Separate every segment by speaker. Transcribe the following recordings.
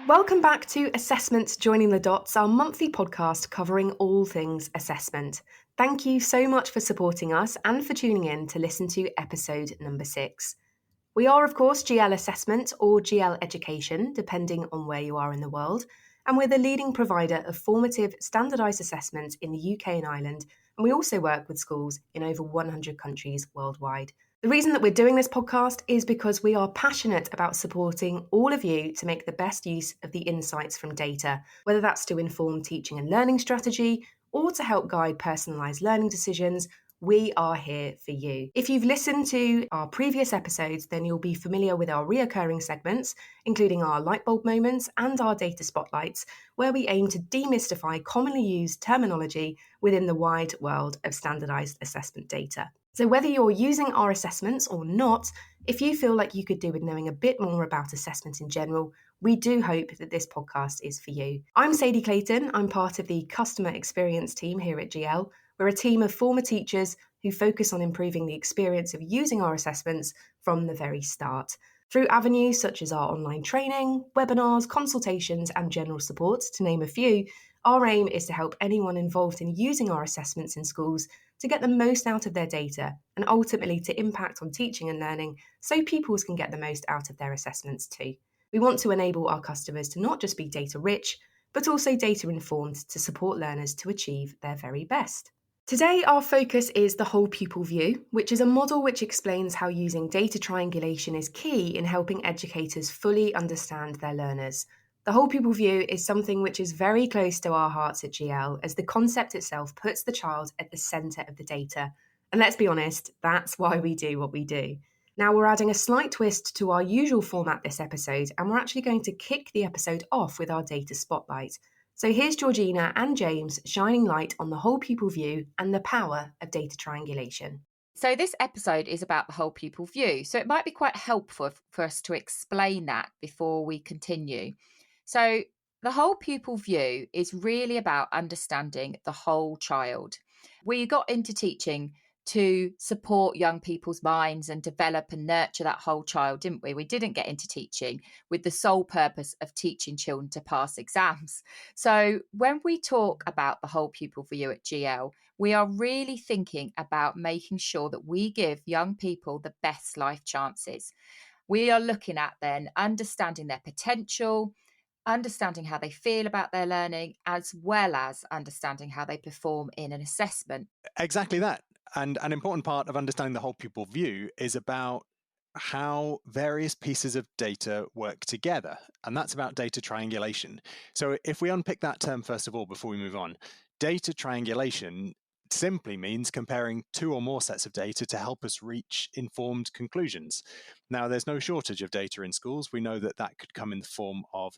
Speaker 1: Welcome back to Assessment Joining the Dots, our monthly podcast covering all things assessment. Thank you so much for supporting us and for tuning in to listen to episode number 6. We are, of course, GL Assessment or GL Education, depending on where you are in the world, and we're the leading provider of formative standardised assessment in the UK and Ireland, and we also work with schools in over 100 countries worldwide. The reason that we're doing this podcast is because we are passionate about supporting all of you to make the best use of the insights from data, whether that's to inform teaching and learning strategy or to help guide personalised learning decisions. We are here for you. If you've listened to our previous episodes, then you'll be familiar with our reoccurring segments, including our lightbulb moments and our data spotlights, where we aim to demystify commonly used terminology within the wide world of standardised assessment data. So whether you're using our assessments or not, if you feel like you could do with knowing a bit more about assessment in general, we do hope that this podcast is for you. I'm Sadie Clayton. I'm part of the customer experience team here at GL. We're a team of former teachers who focus on improving the experience of using our assessments from the very start. Through avenues such as our online training, webinars, consultations, and general support, to name a few, our aim is to help anyone involved in using our assessments in schools to get the most out of their data and ultimately to impact on teaching and learning so pupils can get the most out of their assessments too. We want to enable our customers to not just be data rich, but also data informed to support learners to achieve their very best. Today, our focus is the Whole Pupil View, which is a model which explains how using data triangulation is key in helping educators fully understand their learners. The Whole Pupil View is something which is very close to our hearts at GL, as the concept itself puts the child at the centre of the data. And let's be honest, that's why we do what we do. Now, we're adding a slight twist to our usual format this episode, and we're actually going to kick the episode off with our data spotlight. So here's Georgina and James shining light on the Whole Pupil View and the power of data triangulation.
Speaker 2: So this episode is about the Whole Pupil View. So it might be quite helpful for us to explain that before we continue. So the Whole Pupil View is really about understanding the whole child. We got into teaching to support young people's minds and develop and nurture that whole child, didn't we? We didn't get into teaching with the sole purpose of teaching children to pass exams. So when we talk about the Whole Pupil View at GL, we are really thinking about making sure that we give young people the best life chances. We are looking at then understanding their potential, understanding how they feel about their learning, as well as understanding how they perform in an assessment.
Speaker 3: Exactly that. And an important part of understanding the Whole Pupil View is about how various pieces of data work together. And that's about data triangulation. So if we unpick that term first of all, before we move on, data triangulation simply means comparing two or more sets of data to help us reach informed conclusions. Now, there's no shortage of data in schools. We know that that could come in the form of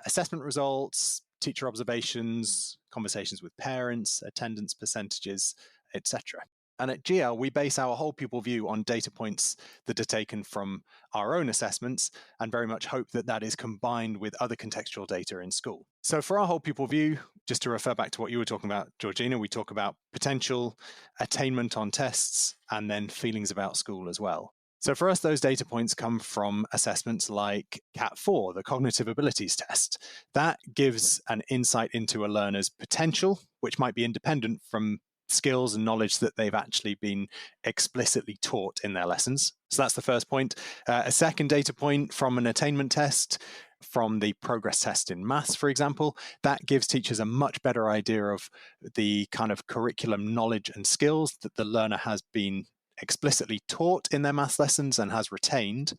Speaker 3: assessment results, teacher observations, conversations with parents, attendance percentages, etc. And at GL, we base our Whole Pupil View on data points that are taken from our own assessments and very much hope that that is combined with other contextual data in school. So for our Whole Pupil View, just to refer back to what you were talking about, Georgina, we talk about potential, attainment on tests, and then feelings about school as well. So for us, those data points come from assessments like CAT4, the Cognitive Abilities Test. That gives an insight into a learner's potential, which might be independent from skills and knowledge that they've actually been explicitly taught in their lessons. So that's the first point. A second data point from an attainment test, from the progress test in maths, for example, that gives teachers a much better idea of the kind of curriculum knowledge and skills that the learner has been explicitly taught in their maths lessons and has retained.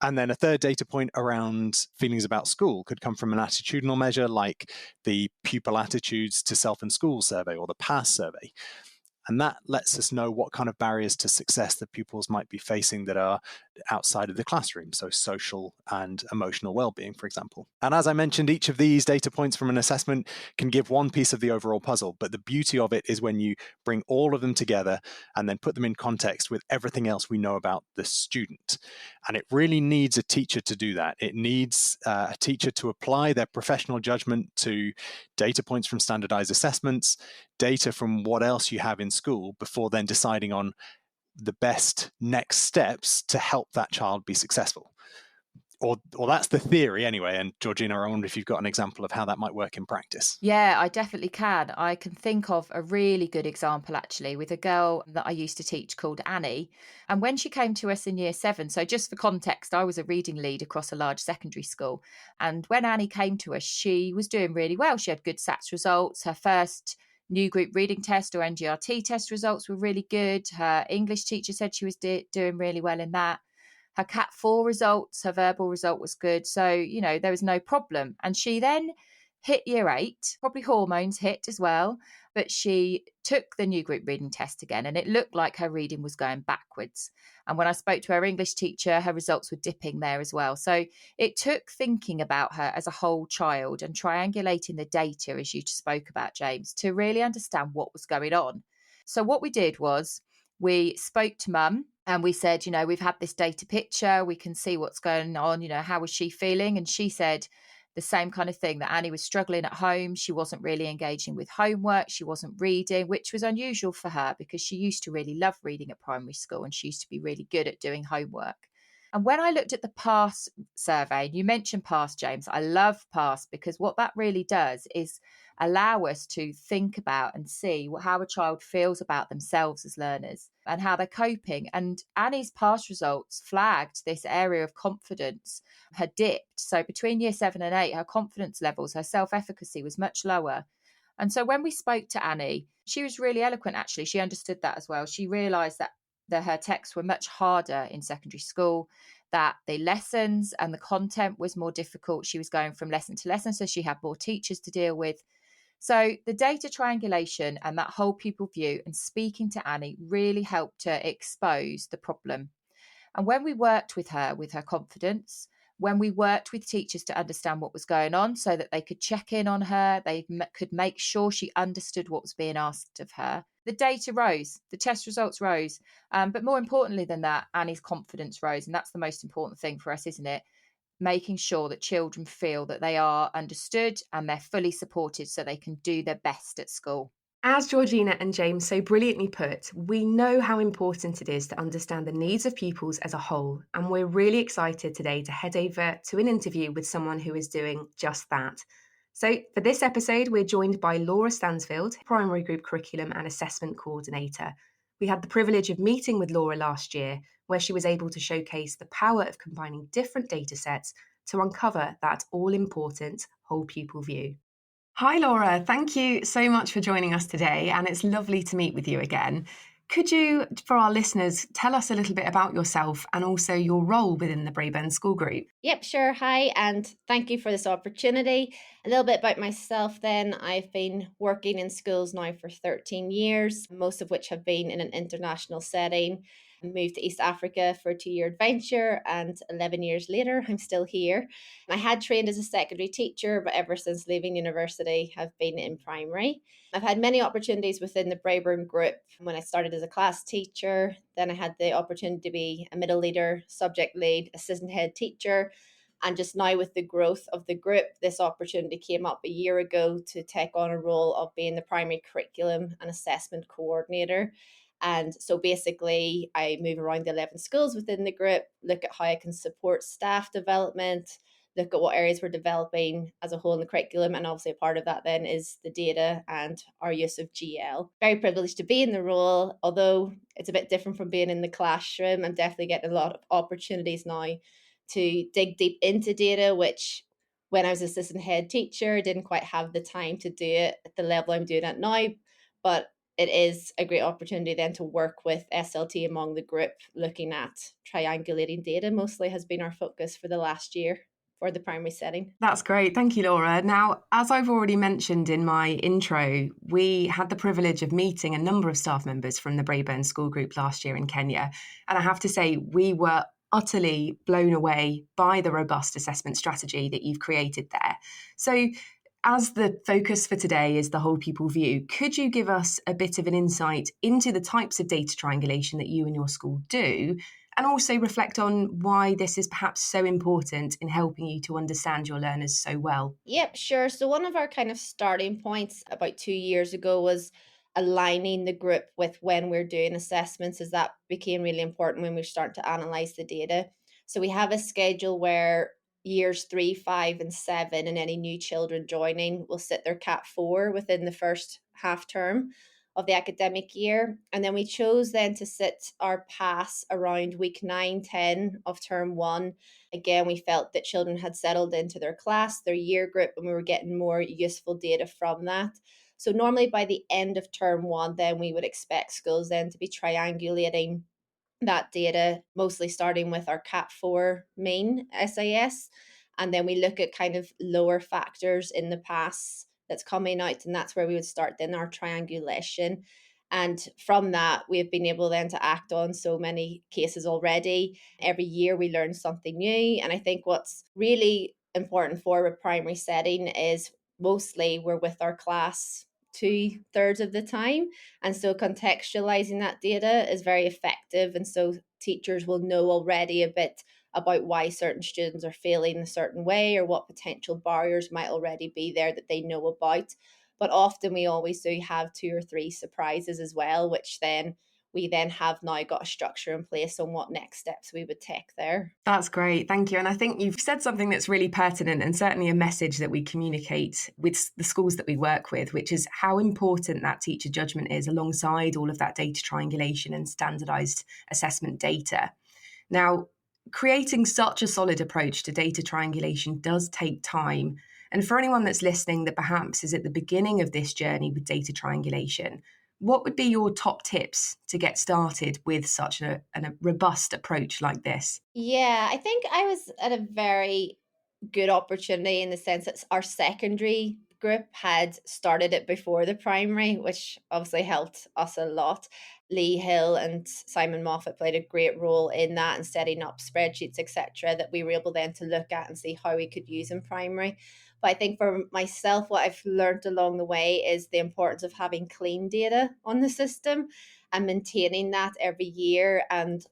Speaker 3: And then a third data point around feelings about school could come from an attitudinal measure like the Pupil Attitudes to Self and School survey or the PASS survey. And that lets us know what kind of barriers to success the pupils might be facing that are outside of the classroom, so social and emotional well-being, for example. And as I mentioned, each of these data points from an assessment can give one piece of the overall puzzle, but the beauty of it is when you bring all of them together and then put them in context with everything else we know about the student. And it really needs a teacher to do that. It needs a teacher to apply their professional judgment to data points from standardized assessments, data from what else you have in school before then deciding on the best next steps to help that child be successful. or that's the theory anyway. And Georgina, I wonder if you've got an example of how that might work in practice.
Speaker 2: Yeah, I definitely can. I can think of a really good example actually with a girl that I used to teach called Annie. And when she came to us in year 7, so just for context, I was a reading lead across a large secondary school. And when Annie came to us, she was doing really well. She had good SATs results. Her first new group reading test or NGRT test results were really good. Her English teacher said she was doing really well in that. Her CAT 4 results, her verbal result was good. So, there was no problem. And she then hit year 8, probably hormones hit as well, but she took the new group reading test again and it looked like her reading was going backwards. And when I spoke to her English teacher, her results were dipping there as well. So it took thinking about her as a whole child and triangulating the data, as you spoke about, James, to really understand what was going on. So what we did was we spoke to mum and we said, we've had this data picture, we can see what's going on, how was she feeling? And she said the same kind of thing, that Annie was struggling at home. She wasn't really engaging with homework. She wasn't reading, which was unusual for her because she used to really love reading at primary school and she used to be really good at doing homework. And when I looked at the PASS survey, and you mentioned PASS, James, I love PASS because what that really does is allow us to think about and see how a child feels about themselves as learners and how they're coping. And Annie's PASS results flagged this area of confidence had dipped. So between year 7 and 8, her confidence levels, her self-efficacy was much lower. And so when we spoke to Annie, she was really eloquent, actually. She understood that as well. She realised that her texts were much harder in secondary school, that the lessons and the content was more difficult. She was going from lesson to lesson, so she had more teachers to deal with. So the data triangulation and that whole pupil view and speaking to Annie really helped to expose the problem. And when we worked with her confidence, when we worked with teachers to understand what was going on so that they could check in on her, they could make sure she understood what was being asked of her, the data rose, the test results rose. But more importantly than that, Annie's confidence rose. And that's the most important thing for us, isn't it? Making sure that children feel that they are understood and they're fully supported so they can do their best at school.
Speaker 1: As Georgina and James so brilliantly put, we know how important it is to understand the needs of pupils as a whole, and we're really excited today to head over to an interview with someone who is doing just that. So for this episode, we're joined by Laura Stansfield, Primary Group Curriculum and Assessment Coordinator. We had the privilege of meeting with Laura last year, where she was able to showcase the power of combining different data sets to uncover that all-important whole pupil view. Hi, Laura. Thank you so much for joining us today, and it's lovely to meet with you again. Could you, for our listeners, tell us a little bit about yourself and also your role within the Braeburn School Group?
Speaker 4: Yep, sure. Hi, and thank you for this opportunity. A little bit about myself then. I've been working in schools now for 13 years, most of which have been in an international setting. I moved to East Africa for a 2-year adventure, and 11 years later, I'm still here. I had trained as a secondary teacher, but ever since leaving university, have been in primary. I've had many opportunities within the Braeburn group. When I started as a class teacher, then I had the opportunity to be a middle leader, subject lead, assistant head teacher. And just now with the growth of the group, this opportunity came up a year ago to take on a role of being the primary curriculum and assessment coordinator. And so basically, I move around the 11 schools within the group, look at how I can support staff development, look at what areas we're developing as a whole in the curriculum. And obviously a part of that then is the data and our use of GL. Very privileged to be in the role, although it's a bit different from being in the classroom. I'm definitely getting a lot of opportunities now to dig deep into data, which when I was assistant head teacher, didn't quite have the time to do it at the level I'm doing it now. But it is a great opportunity then to work with SLT among the group, looking at triangulating data mostly has been our focus for the last year for the primary setting.
Speaker 1: That's great. Thank you, Laura. Now, as I've already mentioned in my intro, we had the privilege of meeting a number of staff members from the Braeburn School Group last year in Kenya. And I have to say, we were utterly blown away by the robust assessment strategy that you've created there. So as the focus for today is the whole pupil view, could you give us a bit of an insight into the types of data triangulation that you and your school do, and also reflect on why this is perhaps so important in helping you to understand your learners so well?
Speaker 4: Yep, sure. So one of our kind of starting points about 2 years ago was aligning the group with when we're doing assessments, as that became really important when we start to analyze the data. So we have a schedule where years 3, 5, and 7, and any new children joining will sit their Cat 4 within the first half term of the academic year. And then we chose then to sit our pass around week 9, 10 of term 1. Again, we felt that children had settled into their class, their year group, and we were getting more useful data from that. So normally by the end of term 1, then we would expect schools then to be triangulating that data, mostly starting with our Cat 4 main SAS. And then we look at kind of lower factors in the pass that's coming out. And that's where we would start then our triangulation. And from that, we've been able then to act on so many cases already. Every year we learn something new. And I think what's really important for a primary setting is mostly we're with our class 2/3 of the time. And so contextualizing that data is very effective. And so teachers will know already a bit about why certain students are feeling a certain way or what potential barriers might already be there that they know about. But often we always do have 2 or 3 surprises as well, which then we then have now got a structure in place on what next steps we would take there.
Speaker 1: That's great. Thank you. And I think you've said something that's really pertinent and certainly a message that we communicate with the schools that we work with, which is how important that teacher judgment is alongside all of that data triangulation and standardized assessment data. Now, creating such a solid approach to data triangulation does take time. And for anyone that's listening that perhaps is at the beginning of this journey with data triangulation, what would be your top tips to get started with such a robust approach like this?
Speaker 4: Yeah, I think I was at a very good opportunity in the sense that our secondary group had started it before the primary, which obviously helped us a lot. Lee Hill and Simon Moffat played a great role in that and setting up spreadsheets, etc., that we were able then to look at and see how we could use in primary. But I think for myself, what I've learned along the way is the importance of having clean data on the system and maintaining that every year. And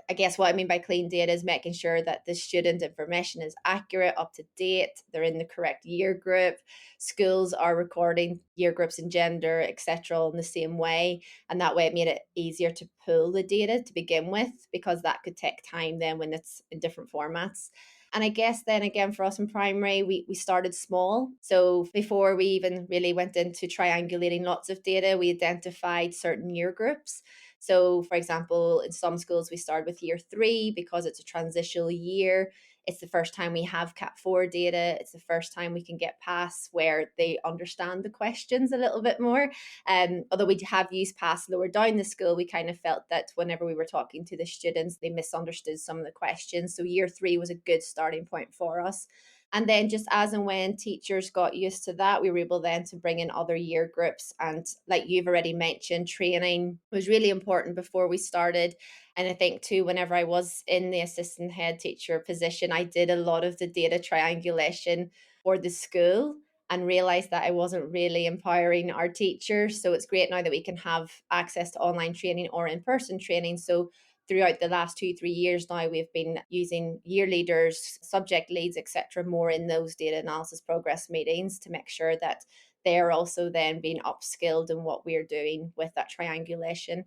Speaker 4: I guess what I mean by clean data is making sure that the student information is accurate, up to date, they're in the correct year group. Schools are recording year groups and gender, etc., in the same way. And that way it made it easier to pull the data to begin with, because that could take time then when it's in different formats. And I guess then again for us in primary, we started small. So before we even really went into triangulating lots of data, we identified certain year groups. So, for example, in some schools, we start with year 3 because it's a transitional year. It's the first time we have Cat 4 data. It's the first time we can get past where they understand the questions a little bit more. Although we have used PASS lower down the school, we kind of felt that whenever we were talking to the students, they misunderstood some of the questions. So year 3 was a good starting point for us. And then just as and when teachers got used to that, we were able then to bring in other year groups. And like you've already mentioned, training was really important before we started. And I think too, whenever I was in the assistant head teacher position, I did a lot of the data triangulation for the school and realized that I wasn't really empowering our teachers. So it's great now that we can have access to online training or in-person training. So throughout the last 2-3 years now, we've been using year leaders, subject leads, etc., more in those data analysis progress meetings to make sure that they're also then being upskilled in what we're doing with that triangulation.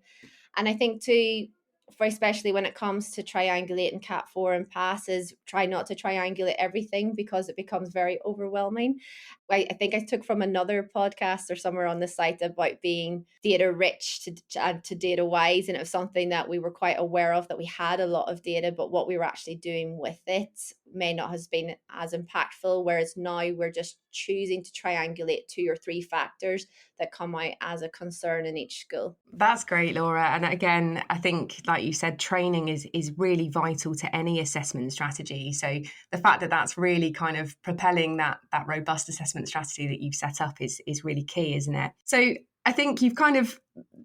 Speaker 4: And I think too, for especially when it comes to triangulating Cat 4 and passes, try not to triangulate everything because it becomes very overwhelming. I think I took from another podcast or somewhere on the site about being data rich to data wise. And it was something that we were quite aware of, that we had a lot of data, but what we were actually doing with it may not have been as impactful. Whereas now we're just choosing to triangulate 2 or 3 factors that come out as a concern in each school.
Speaker 1: That's great, Laura. And again, I think, like you said, training is really vital to any assessment strategy. So the fact that that's really kind of propelling that robust assessment strategy that you've set up is really key, isn't it? So I think you've kind of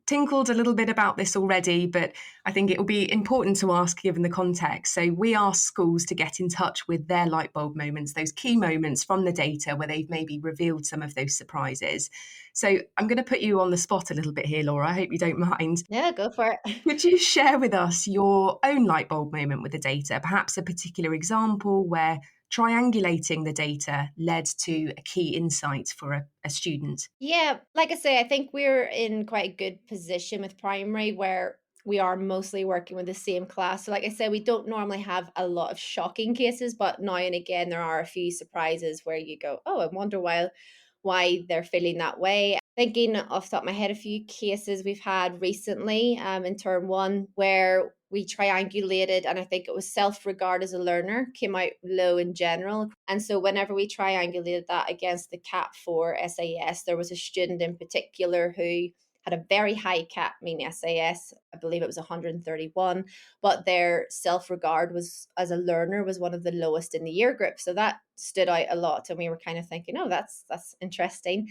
Speaker 1: tinkled a little bit about this already, but I think it will be important to ask given the context. So we ask schools to get in touch with their light bulb moments, those key moments from the data where they've maybe revealed some of those surprises. So I'm going to put you on the spot a little bit here, Laura. I hope you don't mind.
Speaker 4: Yeah, go for it.
Speaker 1: Could you share with us your own light bulb moment with the data, perhaps a particular example where triangulating the data led to a key insight for a student?
Speaker 4: Yeah, like I say, I think we're in quite a good position with primary where we are mostly working with the same class. So like I said, we don't normally have a lot of shocking cases, but now and again there are a few surprises where you go, oh, I wonder why they're feeling that way. Thinking off the top of my head, a few cases we've had recently in term one where we triangulated, and I think it was self-regard as a learner came out low in general. And so whenever we triangulated that against the CAT 4 SAS, there was a student in particular who had a very high CAT mean SAS. I believe it was 131, but their self-regard was as a learner was one of the lowest in the year group. So that stood out a lot. And we were kind of thinking, oh, that's interesting.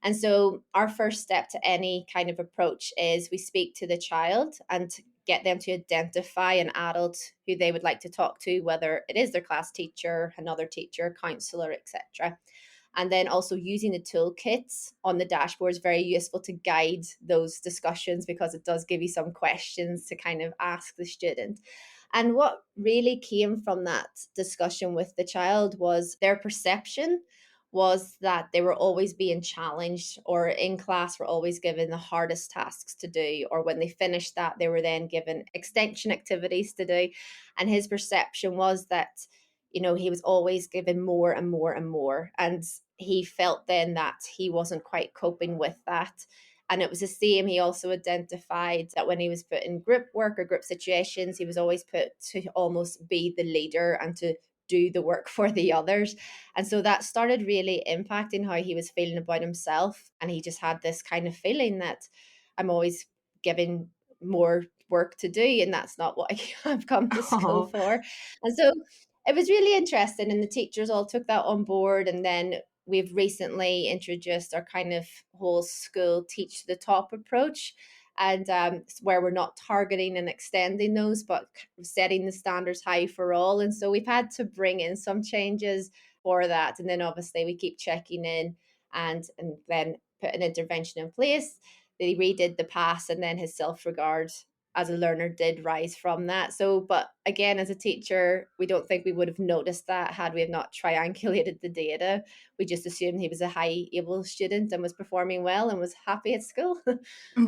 Speaker 4: And so our first step to any kind of approach is we speak to the child and get them to identify an adult who they would like to talk to, whether it is their class teacher, another teacher, counselor, etc. And then also using the toolkits on the dashboard is very useful to guide those discussions, because it does give you some questions to kind of ask the student. And what really came from that discussion with the child was their perception was that they were always being challenged, or in class were always given the hardest tasks to do, or when they finished that they were then given extension activities to do. And his perception was that, you know, he was always given more and more and more, and he felt then that he wasn't quite coping with that. And it was the same. He also identified that when he was put in group work or group situations, he was always put to almost be the leader and to do the work for the others. And so that started really impacting how he was feeling about himself. And he just had this kind of feeling that I'm always given more work to do, and that's not what I've come to school for. And so it was really interesting, and the teachers all took that on board. And then we've recently introduced our kind of whole school teach to the top approach, and where we're not targeting and extending those, but setting the standards high for all. And so we've had to bring in some changes for that. And then obviously we keep checking in and then put an intervention in place. They redid the pass, and then his self-regard as a learner did rise from that. So, but again, as a teacher, we don't think we would have noticed that had we have not triangulated the data. We just assumed he was a high able student and was performing well and was happy at school.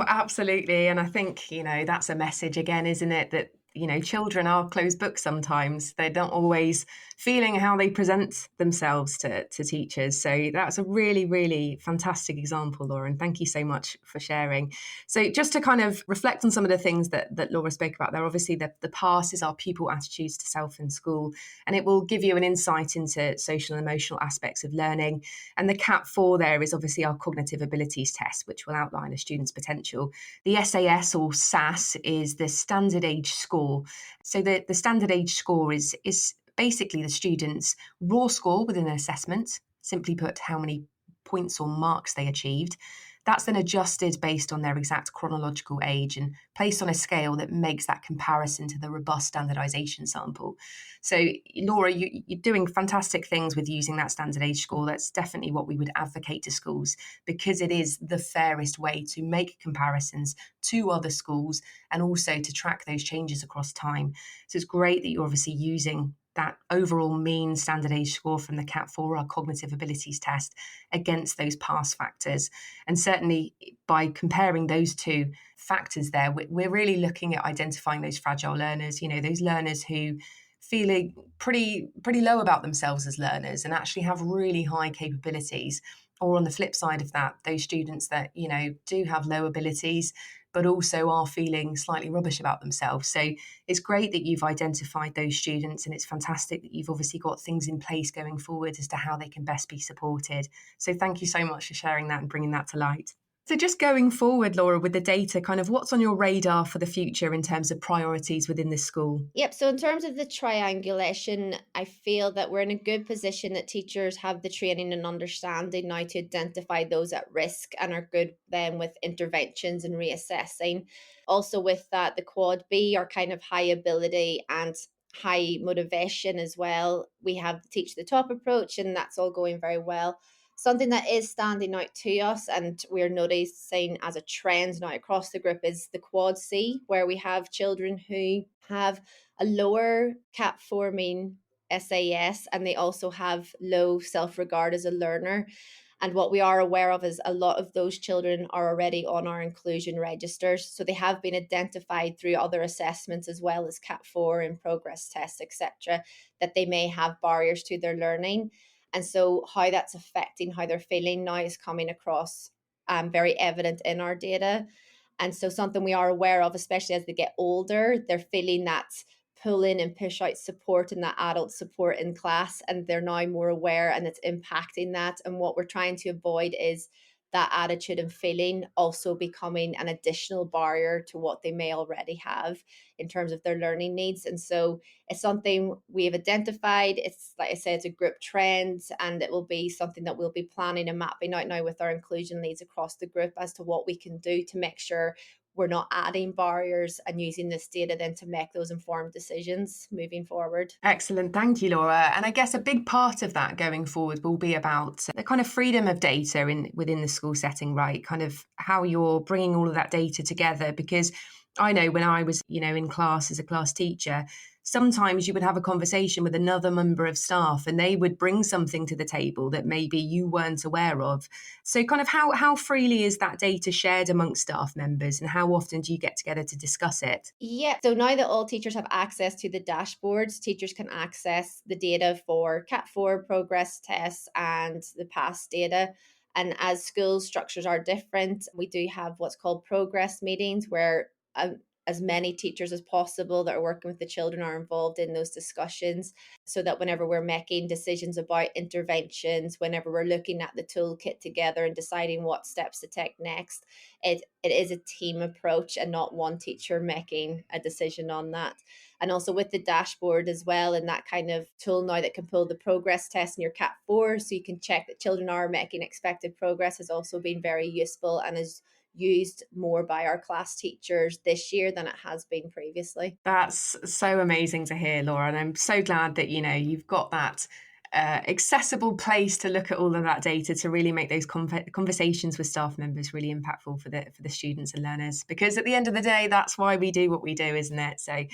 Speaker 1: Absolutely. And I think, you know, that's a message again, isn't it? That, you know, children are closed books sometimes. They're not always feeling how they present themselves to teachers. So that's a really, really fantastic example, Laura. And thank you so much for sharing. So just to kind of reflect on some of the things that Laura spoke about there, obviously the PASS is our pupil attitudes to self in school, and it will give you an insight into social and emotional aspects of learning. And the CAT 4 there is obviously our cognitive abilities test, which will outline a student's potential. The SAS or SAS is the standard age score. So the standard age score is basically the student's raw score within an assessment, simply put, how many points or marks they achieved. That's then adjusted based on their exact chronological age and placed on a scale that makes that comparison to the robust standardization sample. So, Laura, you're doing fantastic things with using that standard age score. That's definitely what we would advocate to schools, because it is the fairest way to make comparisons to other schools and also to track those changes across time. So it's great that you're obviously using that overall mean standard age score from the CAT 4, our cognitive abilities test, against those PASS factors. And certainly by comparing those two factors there, we're really looking at identifying those fragile learners, you know, those learners who feeling pretty low about themselves as learners and actually have really high capabilities. Or on the flip side of that, those students that, you know, do have low abilities, but also are feeling slightly rubbish about themselves. So it's great that you've identified those students, and it's fantastic that you've obviously got things in place going forward as to how they can best be supported. So thank you so much for sharing that and bringing that to light. So just going forward, Laura, with the data, kind of what's on your radar for the future in terms of priorities within this school?
Speaker 4: Yep. So in terms of the triangulation, I feel that we're in a good position that teachers have the training and understanding now to identify those at risk and are good then with interventions and reassessing. Also with that, the quad B are kind of high ability and high motivation as well. We have the teach the top approach, and that's all going very well. Something that is standing out to us and we're noticing as a trend now across the group is the quad C, where we have children who have a lower CAT 4 mean SAS, and they also have low self-regard as a learner. And what we are aware of is a lot of those children are already on our inclusion registers. So they have been identified through other assessments as well as CAT4 and progress tests, etc., that they may have barriers to their learning. And so how that's affecting how they're feeling now is coming across very evident in our data. And so something we are aware of, especially as they get older, they're feeling that pull in and push out support and that adult support in class, and they're now more aware and it's impacting that. And what we're trying to avoid is that attitude and feeling also becoming an additional barrier to what they may already have in terms of their learning needs. And so it's something we've identified. It's, like I said, it's a group trend, and it will be something that we'll be planning and mapping out now with our inclusion leads across the group as to what we can do to make sure we're not adding barriers, and using this data then to make those informed decisions moving forward.
Speaker 1: Excellent. Thank you, Laura. And I guess a big part of that going forward will be about the kind of freedom of data within the school setting, right? Kind of how you're bringing all of that data together. Because I know when I was, in class as a class teacher, sometimes you would have a conversation with another member of staff and they would bring something to the table that maybe you weren't aware of. So kind of how freely is that data shared amongst staff members, and how often do you get together to discuss it?
Speaker 4: Yeah, so now that all teachers have access to the dashboards, teachers can access the data for CAT4 progress tests and the past data. And as school structures are different, we do have what's called progress meetings where as many teachers as possible that are working with the children are involved in those discussions, so that whenever we're making decisions about interventions, whenever we're looking at the toolkit together and deciding what steps to take next, it is a team approach and not one teacher making a decision on that. And also with the dashboard as well, and that kind of tool now that can pull the progress test in your CAT4 so you can check that children are making expected progress, has also been very useful and is used more by our class teachers this year than it has been previously.
Speaker 1: That's so amazing to hear, Laura. And I'm so glad that, you've got that accessible place to look at all of that data to really make those conversations with staff members really impactful for the students and learners. Because at the end of the day, that's why we do what we do, isn't it? So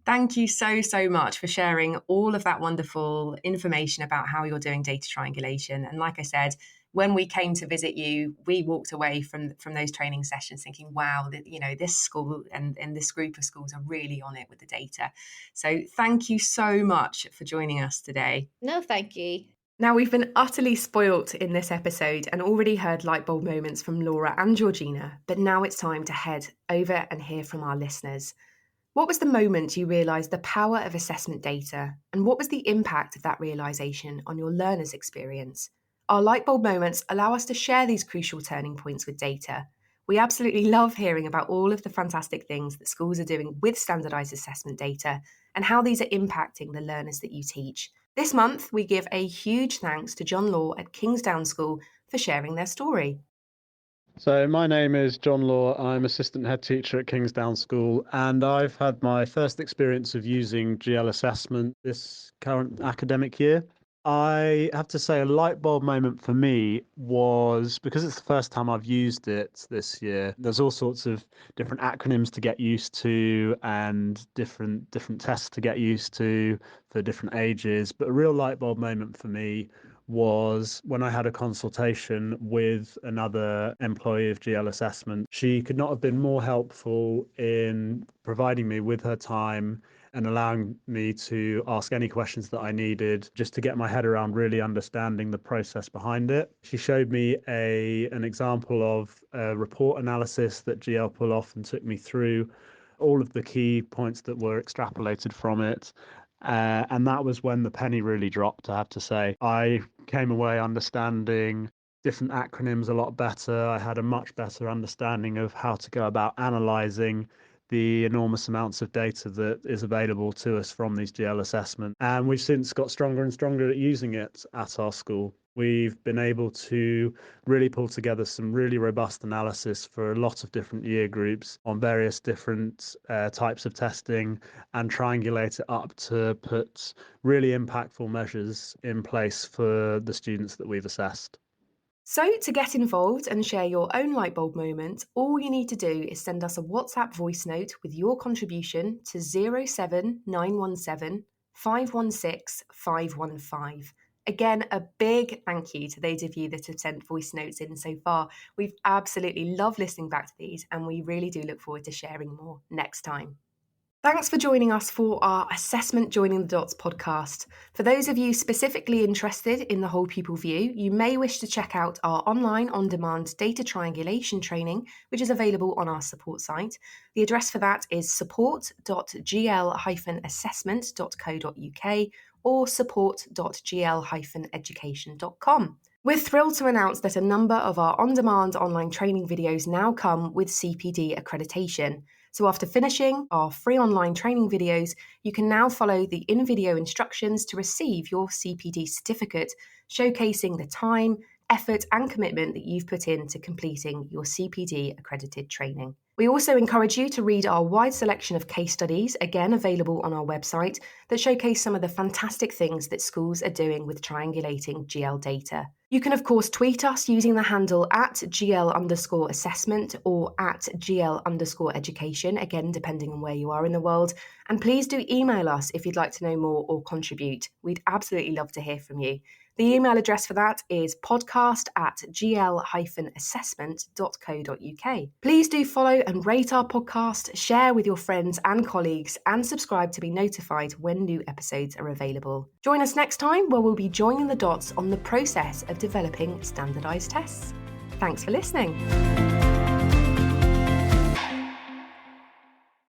Speaker 1: thank you so much for sharing all of that wonderful information about how you're doing data triangulation. And like I said, when we came to visit you, we walked away from those training sessions thinking, wow, this school and this group of schools are really on it with the data. So thank you so much for joining us today.
Speaker 4: No, thank you.
Speaker 1: Now, we've been utterly spoilt in this episode and already heard lightbulb moments from Laura and Georgina, but now it's time to head over and hear from our listeners. What was the moment you realised the power of assessment data, and what was the impact of that realisation on your learners' experience? Our lightbulb moments allow us to share these crucial turning points with data. We absolutely love hearing about all of the fantastic things that schools are doing with standardised assessment data and how these are impacting the learners that you teach. This month, we give a huge thanks to John Law at Kingsdown School for sharing their story.
Speaker 5: So my name is John Law. I'm assistant head teacher at Kingsdown School, and I've had my first experience of using GL assessment this current academic year. I have to say a light bulb moment for me was, because it's the first time I've used it this year, there's all sorts of different acronyms to get used to and different tests to get used to for different ages. But a real light bulb moment for me was when I had a consultation with another employee of GL assessment. She could not have been more helpful in providing me with her time and allowing me to ask any questions that I needed, just to get my head around really understanding the process behind it. She showed me an example of a report analysis that GL pull off and took me through all of the key points that were extrapolated from it. And that was when the penny really dropped, I have to say. I came away understanding different acronyms a lot better. I had a much better understanding of how to go about analysing the enormous amounts of data that is available to us from these GL assessments. And we've since got stronger and stronger at using it at our school. We've been able to really pull together some really robust analysis for a lot of different year groups on various different types of testing, and triangulate it up to put really impactful measures in place for the students that we've assessed.
Speaker 1: So to get involved and share your own lightbulb moment, all you need to do is send us a WhatsApp voice note with your contribution to 07917 516 515. Again, a big thank you to those of you that have sent voice notes in so far. We've absolutely loved listening back to these, and we really do look forward to sharing more next time. Thanks for joining us for our Assessment Joining the Dots podcast. For those of you specifically interested in the Whole Pupil View, you may wish to check out our online on-demand data triangulation training, which is available on our support site. The address for that is support.gl-assessment.co.uk or support.gl-education.com. We're thrilled to announce that a number of our on-demand online training videos now come with CPD accreditation. So after finishing our free online training videos, you can now follow the in-video instructions to receive your CPD certificate, showcasing the time, effort and commitment that you've put into completing your CPD accredited training. We also encourage you to read our wide selection of case studies, again available on our website, that showcase some of the fantastic things that schools are doing with triangulating GL data. You can, of course, tweet us using the handle @GL_assessment or @GL_education, again, depending on where you are in the world. And please do email us if you'd like to know more or contribute. We'd absolutely love to hear from you. The email address for that is podcast@gl-assessment.co.uk. Please do follow and rate our podcast, share with your friends and colleagues, and subscribe to be notified when new episodes are available. Join us next time where we'll be joining the dots on the process of developing standardised tests. Thanks for listening.